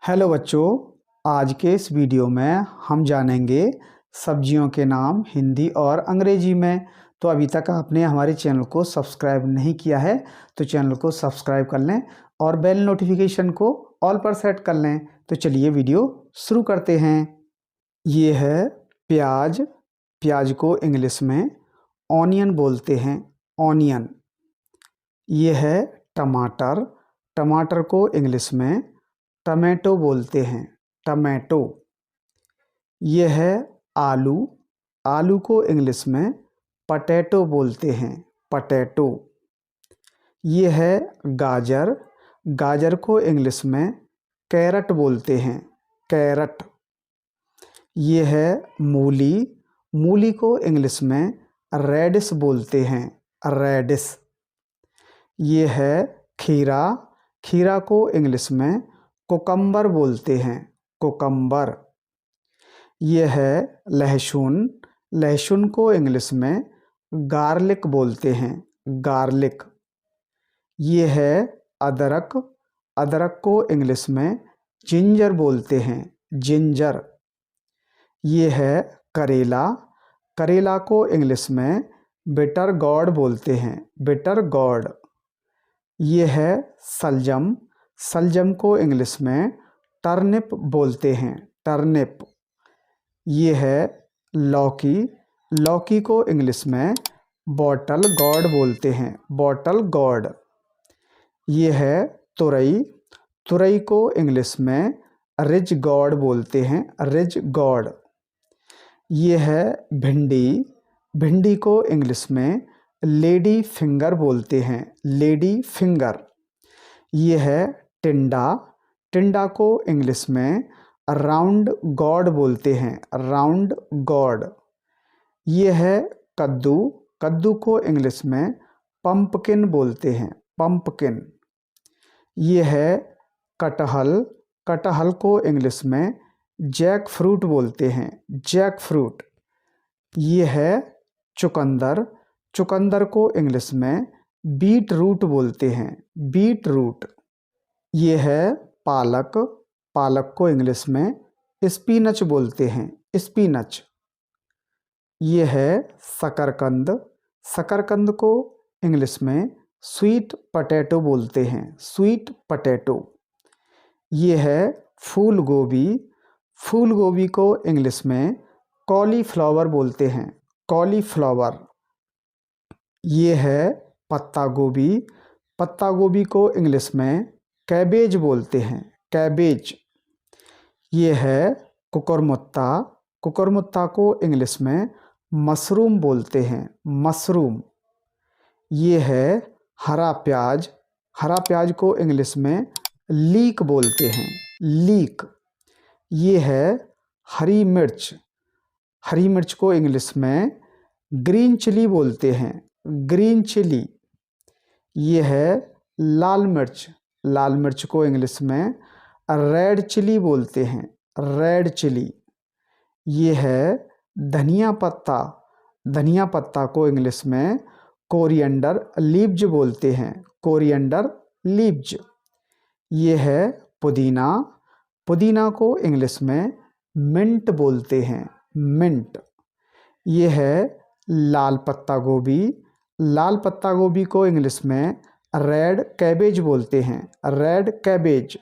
Hello बच्चों, आज के इस वीडियो में हम जानेंगे सब्जियों के नाम हिंदी और अंग्रेजी में। तो अभी तक आपने हमारे चैनल को सब्सक्राइब नहीं किया है तो चैनल को सब्सक्राइब कर लें और बेल नोटिफिकेशन को ऑल पर सेट कर लें। तो चलिए वीडियो शुरू करते हैं। ये है प्याज। प्याज को इंग्लिश में ऑनियन बोलते हैं, ऑनियन। ये है टमाटर। टमाटर को इंग्लिश में टमेटो बोलते हैं, टमेटो। ये है आलू। आलू को इंग्लिश में पटेटो बोलते हैं, पटेटो। ये है गाजर। गाजर को इंग्लिश में कैरट बोलते हैं, कैरट। ये है मूली। मूली को इंग्लिश में रेडिश बोलते हैं, रेडिश। ये है खीरा। खीरा को इंग्लिश में कुकम्बर बोलते हैं, कुकम्बर। ये है लहसुन। लहसुन को इंग्लिश में गार्लिक बोलते हैं, गार्लिक। ये है अदरक। अदरक को इंग्लिश में जिंजर बोलते हैं, जिंजर। ये है करेला। करेला को इंग्लिश में बिटर गॉर्ड बोलते हैं, बिटर गॉर्ड। ये है सलजम। सलजम को इंग्लिश में टर्निप बोलते हैं, टर्निप। ये है लौकी। लौकी को इंग्लिश में बॉटल गॉर्ड बोलते हैं, बॉटल गॉर्ड। ये है तुरई। तुरई को इंग्लिश में रिज गॉर्ड बोलते हैं, रिज गॉर्ड। ये है भिंडी। भिंडी को इंग्लिश में लेडी फिंगर बोलते हैं, लेडी फिंगर। ये है टिंडा। टिंडा को इंग्लिश में राउंड गॉड बोलते हैं, राउंड गॉड। ये है कद्दू। कद्दू को इंग्लिश में पंपकिन बोलते हैं, पंपकिन। ये है कटहल। कटहल को इंग्लिश में जैक फ्रूट बोलते हैं, जैक फ्रूट। ये है चुकंदर। चुकंदर को इंग्लिश में बीट रूट बोलते हैं, बीट रूट। ये है पालक। पालक को इंग्लिश में स्पिनच बोलते हैं, स्पिनच। ये है शकरकंद। शकरकंद को इंग्लिश में स्वीट पटेटो बोलते हैं, स्वीट पटेटो। ये है फूल गोभी। फूल गोभी को इंग्लिश में कॉलीफ्लावर बोलते हैं, कॉलीफ्लावर। ये है पत्ता गोभी। पत्ता गोभी को इंग्लिश में कैबेज बोलते हैं, कैबेज। ये है कुकुरमुत्ता। कुकुरमुत्ता को इंग्लिश में मशरूम बोलते हैं, मशरूम। ये है हरा प्याज। हरा प्याज को इंग्लिश में लीक बोलते हैं, लीक। ये है हरी मिर्च। हरी मिर्च को इंग्लिश में ग्रीन चिली बोलते हैं, ग्रीन चिली। ये है लाल मिर्च। लाल मिर्च को इंग्लिश में रेड चिली बोलते हैं, रेड चिली। ये है धनिया पत्ता। धनिया पत्ता को इंग्लिश में कोरिएंडर लीव्स बोलते हैं, कोरिएंडर लीव्स। ये है पुदीना। पुदीना को इंग्लिश में मिंट बोलते हैं, मिंट। ये है लाल पत्ता गोभी। लाल पत्ता गोभी को इंग्लिश में रेड कैबेज बोलते हैं, रेड कैबेज।